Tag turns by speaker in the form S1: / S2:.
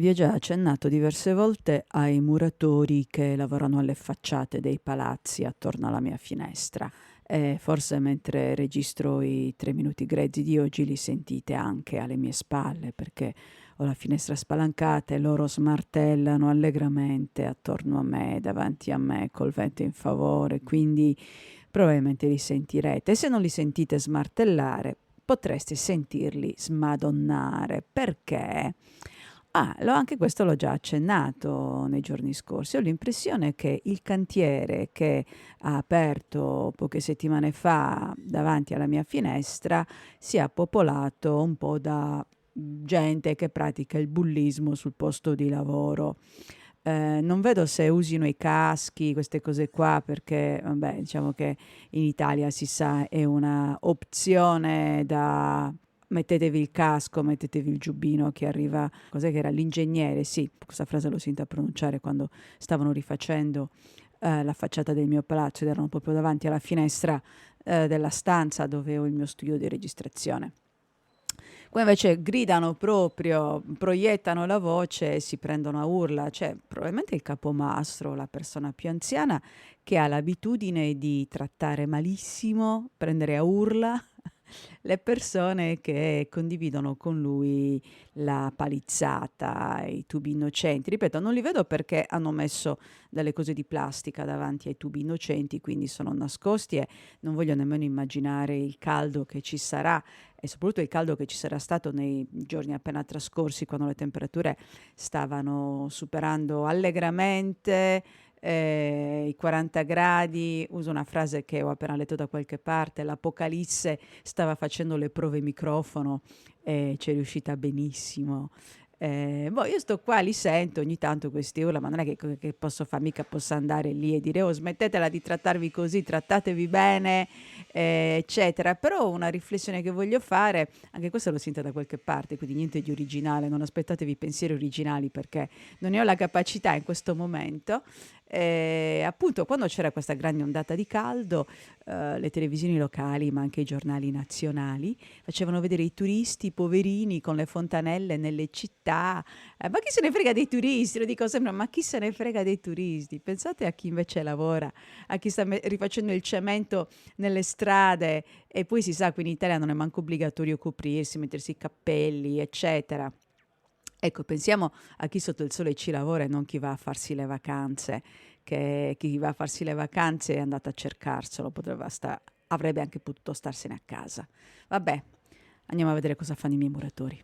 S1: Vi ho già accennato diverse volte ai muratori che lavorano alle facciate dei palazzi attorno alla mia finestra. E forse mentre registro i 3 minuti grezzi di oggi li sentite anche alle mie spalle, perché ho la finestra spalancata e loro smartellano allegramente attorno a me, davanti a me, col vento in favore, quindi probabilmente li sentirete. E se non li sentite smartellare, potreste sentirli smadonnare. Perché? Anche questo l'ho già accennato nei giorni scorsi. Ho l'impressione che il cantiere che ha aperto poche settimane fa davanti alla mia finestra sia popolato un po' da gente che pratica il bullismo sul posto di lavoro. Non vedo se usino i caschi, queste cose qua, perché vabbè, diciamo che in Italia si sa è una opzione da mettetevi il casco, mettetevi il giubbino che arriva, cos'è che era l'ingegnere, sì, questa frase l'ho sentita pronunciare quando stavano rifacendo la facciata del mio palazzo ed erano proprio davanti alla finestra della stanza dove ho il mio studio di registrazione. Qua invece gridano proprio, proiettano la voce e si prendono a urla. Cioè, probabilmente il capomastro, la persona più anziana, che ha l'abitudine di trattare malissimo, prendere a urla le persone che condividono con lui la palizzata, i tubi innocenti. Ripeto, non li vedo perché hanno messo delle cose di plastica davanti ai tubi innocenti, quindi sono nascosti e non voglio nemmeno immaginare il caldo che ci sarà e soprattutto il caldo che ci sarà stato nei giorni appena trascorsi, quando le temperature stavano superando allegramente i 40 gradi. Uso una frase che ho appena letto da qualche parte: l'Apocalisse stava facendo le prove microfono e ci è riuscita benissimo. Boh, io sto qua, li sento ogni tanto questi urla, ma non è che posso fare, mica posso andare lì e dire oh smettetela di trattarvi così, trattatevi bene, eccetera. Però una riflessione che voglio fare, anche questa l'ho sentita da qualche parte, quindi niente di originale, non aspettatevi pensieri originali perché non ne ho la capacità in questo momento. Appunto, quando c'era questa grande ondata di caldo, le televisioni locali, ma anche i giornali nazionali, facevano vedere i turisti poverini con le fontanelle nelle città. Ma chi se ne frega dei turisti? Lo dico sempre, ma chi se ne frega dei turisti? Pensate a chi invece lavora, a chi sta rifacendo il cemento nelle strade e poi si sa, qui in Italia non è manco obbligatorio coprirsi, mettersi i cappelli, eccetera. Ecco, pensiamo a chi sotto il sole ci lavora e non chi va a farsi le vacanze, che chi va a farsi le vacanze è andato a cercarselo, avrebbe anche potuto starsene a casa. Vabbè, andiamo a vedere cosa fanno i miei muratori.